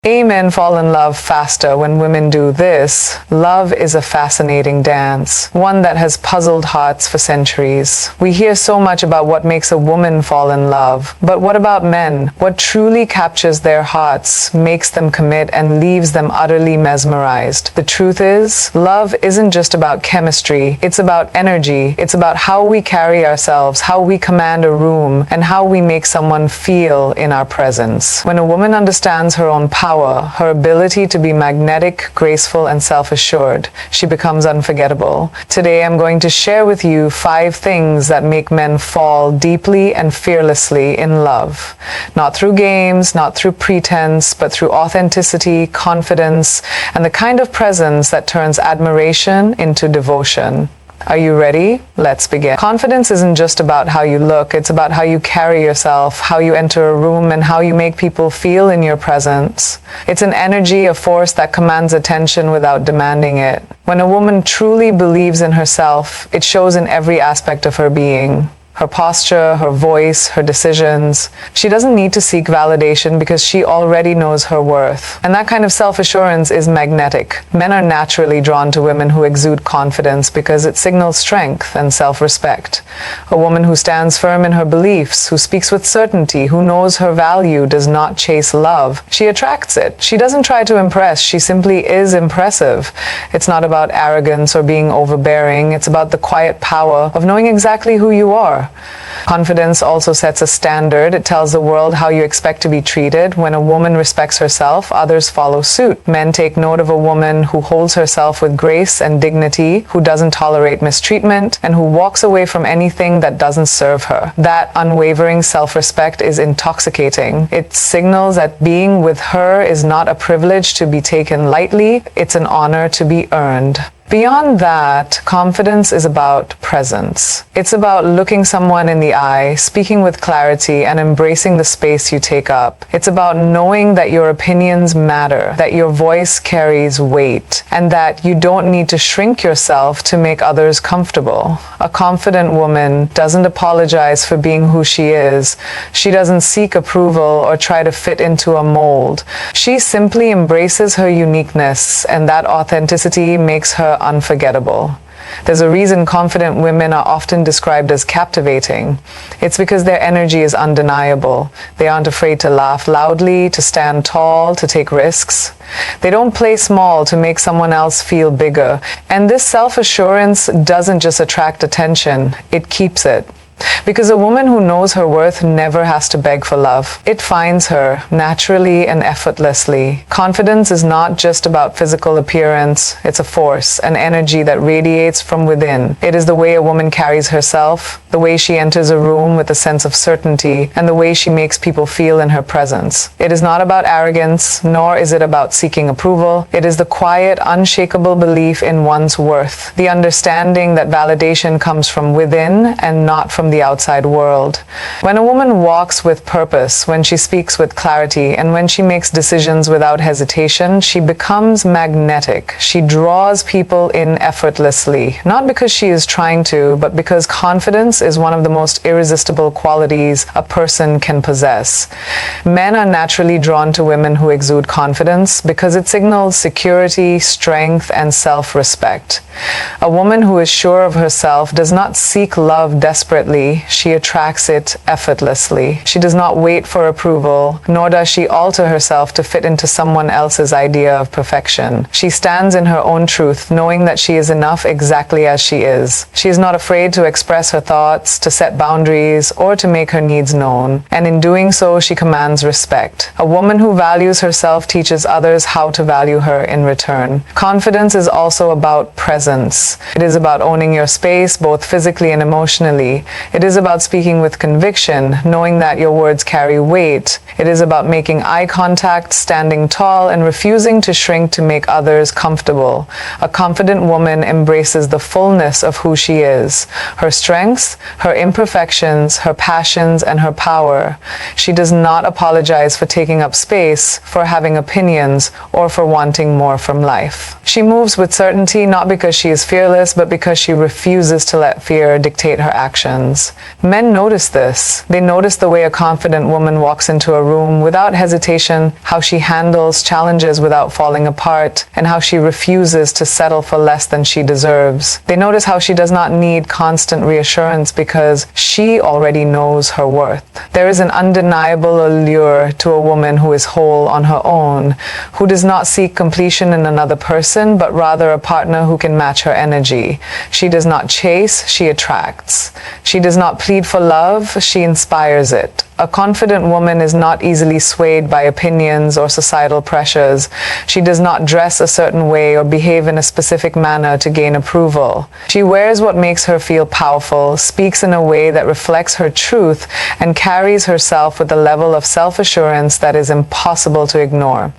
Men fall in love faster when women do this. Love is a fascinating dance, one that has puzzled hearts for centuries. We hear so much about what makes a woman fall in love, but what about men? What truly captures their hearts, makes them commit, and leaves them utterly mesmerized? The truth is, love isn't just about chemistry, it's about energy. It's about how we carry ourselves, how we command a room, and how we make someone feel in our presence. When a woman understands her own power, her ability to be magnetic, graceful, and self-assured, she becomes unforgettable. Today, I'm going to share with you 5 things that make men fall deeply and fearlessly in love. Not through games, not through pretense, but through authenticity, confidence, and the kind of presence that turns admiration into devotion. Are you ready? Let's begin. Confidence isn't just about how you look, it's about how you carry yourself, how you enter a room, and how you make people feel in your presence. It's an energy, a force that commands attention without demanding it. When a woman truly believes in herself, it shows in every aspect of her being. Her posture, her voice, her decisions. She doesn't need to seek validation because she already knows her worth. And that kind of self-assurance is magnetic. Men are naturally drawn to women who exude confidence because it signals strength and self-respect. A woman who stands firm in her beliefs, who speaks with certainty, who knows her value, does not chase love. She attracts it. She doesn't try to impress. She simply is impressive. It's not about arrogance or being overbearing. It's about the quiet power of knowing exactly who you are. Confidence also sets a standard. It tells the world how you expect to be treated. When a woman respects herself, others follow suit. Men take note of a woman who holds herself with grace and dignity, who doesn't tolerate mistreatment, and who walks away from anything that doesn't serve her. That unwavering self-respect is intoxicating. It signals that being with her is not a privilege to be taken lightly. It's an honor to be earned. Beyond that, confidence is about presence. It's about looking someone in the eye, speaking with clarity, and embracing the space you take up. It's about knowing that your opinions matter, that your voice carries weight, and that you don't need to shrink yourself to make others comfortable. A confident woman doesn't apologize for being who she is. She doesn't seek approval or try to fit into a mold. She simply embraces her uniqueness, and that authenticity makes her unforgettable. There's a reason confident women are often described as captivating. It's because their energy is undeniable. They aren't afraid to laugh loudly, to stand tall, to take risks. They don't play small to make someone else feel bigger. And this self-assurance doesn't just attract attention, it keeps it. Because a woman who knows her worth never has to beg for love. It finds her naturally and effortlessly. Confidence is not just about physical appearance. It's a force, an energy that radiates from within. It is the way a woman carries herself, the way she enters a room with a sense of certainty, and the way she makes people feel in her presence. It is not about arrogance, nor is it about seeking approval. It is the quiet, unshakable belief in one's worth, the understanding that validation comes from within and not from the outside world. When a woman walks with purpose, when she speaks with clarity, and when she makes decisions without hesitation, she becomes magnetic. She draws people in effortlessly, not because she is trying to, but because confidence is one of the most irresistible qualities a person can possess. Men are naturally drawn to women who exude confidence because it signals security, strength, and self-respect. A woman who is sure of herself does not seek love desperately. She attracts it effortlessly. She does not wait for approval, nor does she alter herself to fit into someone else's idea of perfection. She stands in her own truth, knowing that she is enough exactly as she is. She is not afraid to express her thoughts, to set boundaries, or to make her needs known. And in doing so, she commands respect. A woman who values herself teaches others how to value her in return. Confidence is also about presence. It is about owning your space, both physically and emotionally. It is about speaking with conviction, knowing that your words carry weight. It is about making eye contact, standing tall, and refusing to shrink to make others comfortable. A confident woman embraces the fullness of who she is, her strengths, her imperfections, her passions, and her power. She does not apologize for taking up space, for having opinions, or for wanting more from life. She moves with certainty not because she is fearless, but because she refuses to let fear dictate her actions. emotions. Men notice this. They notice the way a confident woman walks into a room without hesitation, how she handles challenges without falling apart, and how she refuses to settle for less than she deserves. They notice how she does not need constant reassurance because she already knows her worth. There is an undeniable allure to a woman who is whole on her own, who does not seek completion in another person, but rather a partner who can match her energy. She does not chase, she attracts. She does not plead for love, she inspires it. A confident woman is not easily swayed by opinions or societal pressures. She does not dress a certain way or behave in a specific manner to gain approval. She wears what makes her feel powerful, speaks in a way that reflects her truth, and carries herself with a level of self-assurance that is impossible to ignore.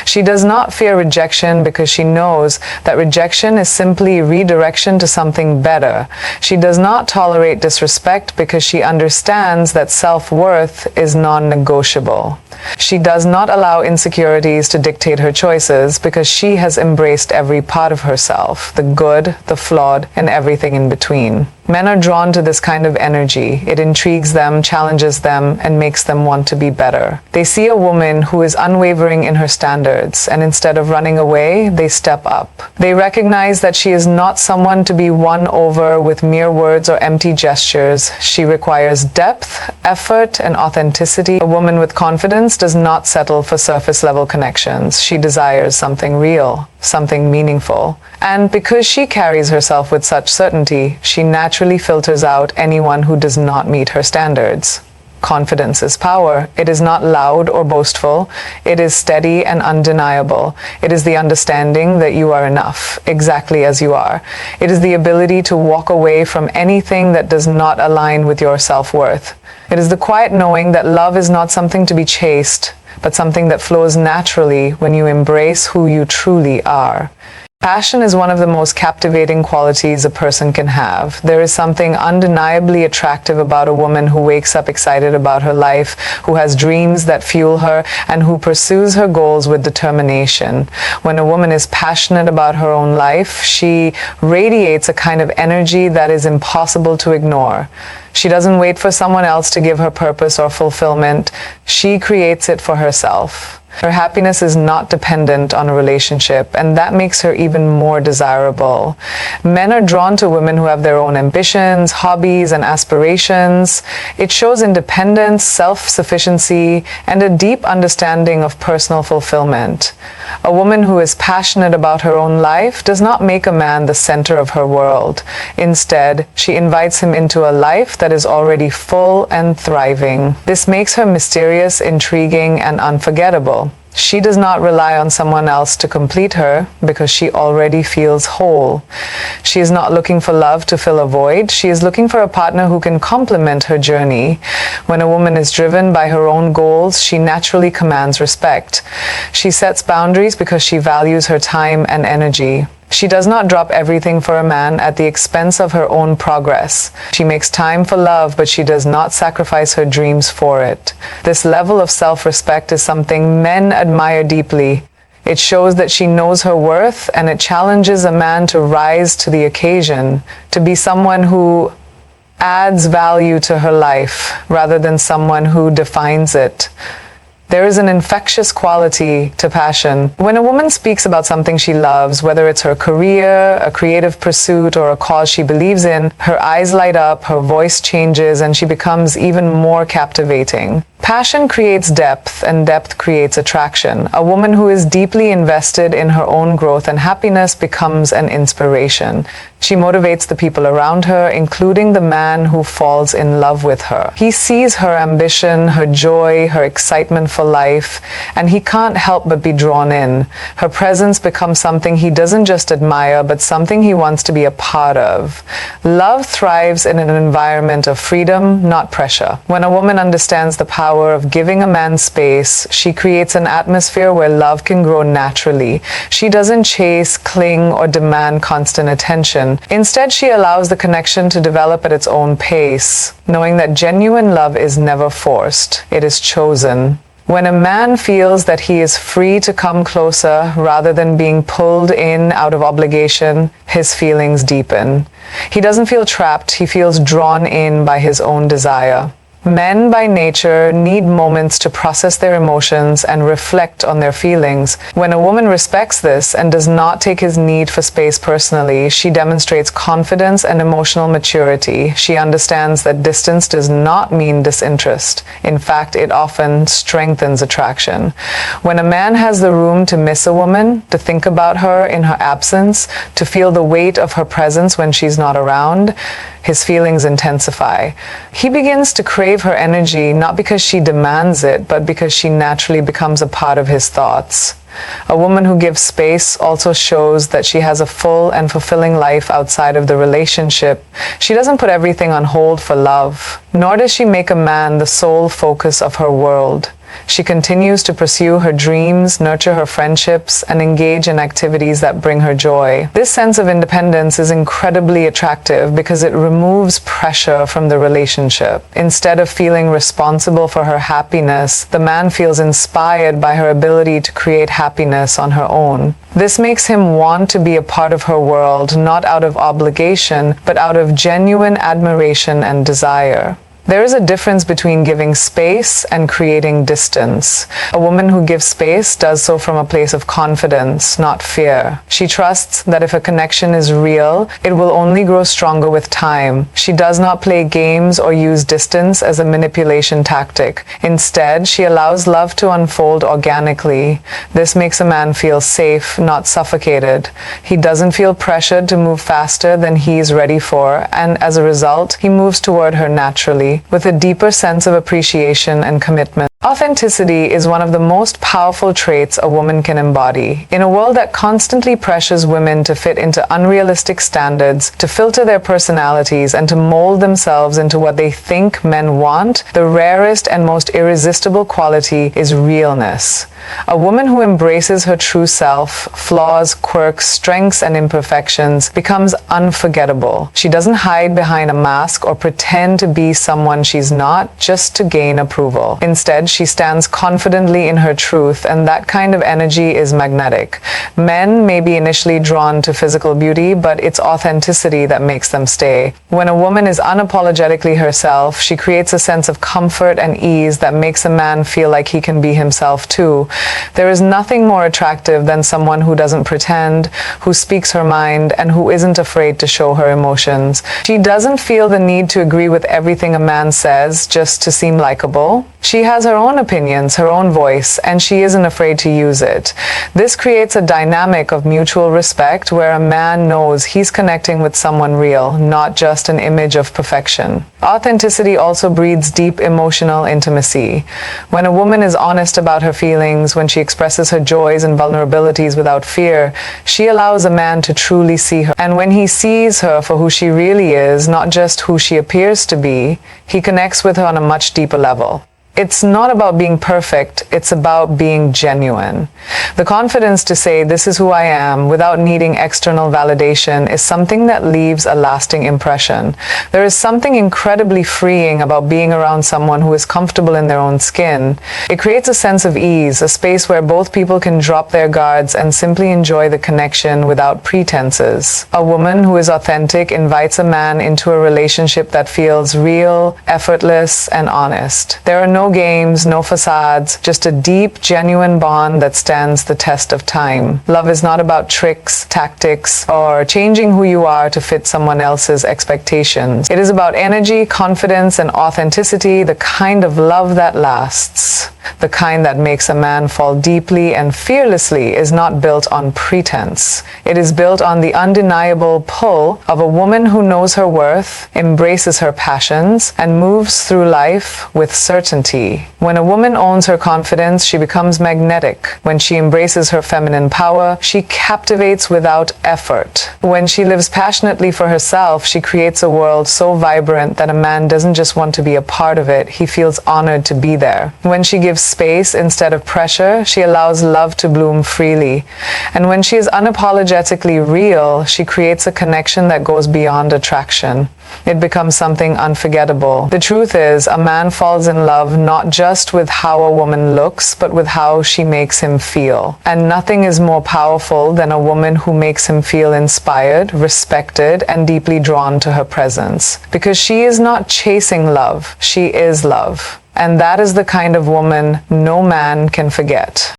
She does not fear rejection because she knows that rejection is simply redirection to something better. She does not tolerate disrespect because she understands that self-worth is non-negotiable. She does not allow insecurities to dictate her choices because she has embraced every part of herself, the good, the flawed, and everything in between. Men are drawn to this kind of energy. It intrigues them, challenges them, and makes them want to be better. They see a woman who is unwavering in her standards, and instead of running away, they step up. They recognize that she is not someone to be won over with mere words or empty gestures. She requires depth, effort, and authenticity. A woman with confidence does not settle for surface-level connections. She desires something real, something meaningful. And because she carries herself with such certainty, she naturally filters out anyone who does not meet her standards. Confidence is power. It is not loud or boastful. It is steady and undeniable. It is the understanding that you are enough, exactly as you are. It is the ability to walk away from anything that does not align with your self-worth. It is the quiet knowing that love is not something to be chased, but something that flows naturally when you embrace who you truly are. Passion is one of the most captivating qualities a person can have. There is something undeniably attractive about a woman who wakes up excited about her life, who has dreams that fuel her, and who pursues her goals with determination. When a woman is passionate about her own life, she radiates a kind of energy that is impossible to ignore. She doesn't wait for someone else to give her purpose or fulfillment. She creates it for herself. Her happiness is not dependent on a relationship, and that makes her even more desirable. Men are drawn to women who have their own ambitions, hobbies, and aspirations. It shows independence, self-sufficiency, and a deep understanding of personal fulfillment. A woman who is passionate about her own life does not make a man the center of her world. Instead, she invites him into a life that is already full and thriving. This makes her mysterious, intriguing, and unforgettable. She does not rely on someone else to complete her because she already feels whole. She is not looking for love to fill a void. She is looking for a partner who can complement her journey. When a woman is driven by her own goals, she naturally commands respect. She sets boundaries because she values her time and energy. She does not drop everything for a man at the expense of her own progress. She makes time for love, but she does not sacrifice her dreams for it. This level of self-respect is something men admire deeply. It shows that she knows her worth, and it challenges a man to rise to the occasion, to be someone who adds value to her life rather than someone who defines it. There is an infectious quality to passion. When a woman speaks about something she loves, whether it's her career, a creative pursuit, or a cause she believes in, her eyes light up, her voice changes, and she becomes even more captivating. Passion creates depth, and depth creates attraction. A woman who is deeply invested in her own growth and happiness becomes an inspiration. She motivates the people around her, including the man who falls in love with her. He sees her ambition, her joy, her excitement for life, and he can't help but be drawn in. Her presence becomes something he doesn't just admire, but something he wants to be a part of. Love thrives in an environment of freedom, not pressure. When a woman understands the power of giving a man space, she creates an atmosphere where love can grow naturally. She doesn't chase, cling, or demand constant attention. Instead, she allows the connection to develop at its own pace, knowing that genuine love is never forced. It is chosen. When a man feels that he is free to come closer rather than being pulled in out of obligation, his feelings deepen. He doesn't feel trapped, he feels drawn in by his own desire. Men by nature need moments to process their emotions and reflect on their feelings. When a woman respects this and does not take his need for space personally, she demonstrates confidence and emotional maturity. She understands that distance does not mean disinterest. In fact, it often strengthens attraction. When a man has the room to miss a woman, to think about her in her absence, to feel the weight of her presence when she's not around, his feelings intensify. He begins to crave her energy not because she demands it, but because she naturally becomes a part of his thoughts. A woman who gives space also shows that she has a full and fulfilling life outside of the relationship. She doesn't put everything on hold for love, nor does she make a man the sole focus of her world. She continues to pursue her dreams, nurture her friendships, and engage in activities that bring her joy. This sense of independence is incredibly attractive because it removes pressure from the relationship. Instead of feeling responsible for her happiness, the man feels inspired by her ability to create happiness on her own. This makes him want to be a part of her world, not out of obligation, but out of genuine admiration and desire. There is a difference between giving space and creating distance. A woman who gives space does so from a place of confidence, not fear. She trusts that if a connection is real, it will only grow stronger with time. She does not play games or use distance as a manipulation tactic. Instead, she allows love to unfold organically. This makes a man feel safe, not suffocated. He doesn't feel pressured to move faster than he is ready for, and as a result, he moves toward her naturally, with a deeper sense of appreciation and commitment. Authenticity is one of the most powerful traits a woman can embody. In a world that constantly pressures women to fit into unrealistic standards, to filter their personalities, and to mold themselves into what they think men want, the rarest and most irresistible quality is realness. A woman who embraces her true self, flaws, quirks, strengths, and imperfections, becomes unforgettable. She doesn't hide behind a mask or pretend to be someone she's not just to gain approval. Instead, she stands confidently in her truth, and that kind of energy is magnetic. Men may be initially drawn to physical beauty, but it's authenticity that makes them stay. When a woman is unapologetically herself, she creates a sense of comfort and ease that makes a man feel like he can be himself too. There is nothing more attractive than someone who doesn't pretend, who speaks her mind, and who isn't afraid to show her emotions. She doesn't feel the need to agree with everything a man says just to seem likable. She has her own opinions, her own voice, and she isn't afraid to use it. This creates a dynamic of mutual respect where a man knows he's connecting with someone real, not just an image of perfection. Authenticity also breeds deep emotional intimacy. When a woman is honest about her feelings, when she expresses her joys and vulnerabilities without fear, she allows a man to truly see her. And when he sees her for who she really is, not just who she appears to be, he connects with her on a much deeper level. It's not about being perfect, it's about being genuine. The confidence to say, "This is who I am," without needing external validation is something that leaves a lasting impression. There is something incredibly freeing about being around someone who is comfortable in their own skin. It creates a sense of ease, a space where both people can drop their guards and simply enjoy the connection without pretenses. A woman who is authentic invites a man into a relationship that feels real, effortless, and honest. There are no games, no facades, just a deep, genuine bond that stands the test of time. Love is not about tricks, tactics, or changing who you are to fit someone else's expectations. It is about energy, confidence, and authenticity, the kind of love that lasts. The kind that makes a man fall deeply and fearlessly is not built on pretense. It is built on the undeniable pull of a woman who knows her worth, embraces her passions, and moves through life with certainty. When a woman owns her confidence, she becomes magnetic. When she embraces her feminine power, she captivates without effort. When she lives passionately for herself, she creates a world so vibrant that a man doesn't just want to be a part of it, he feels honored to be there. When she gives gives space instead of pressure. She allows love to bloom freely. And when she is unapologetically real, she creates a connection that goes beyond attraction. It becomes something unforgettable. The truth is, a man falls in love not just with how a woman looks, but with how she makes him feel. And nothing is more powerful than a woman who makes him feel inspired, respected, and deeply drawn to her presence. Because she is not chasing love, she is love. And that is the kind of woman no man can forget.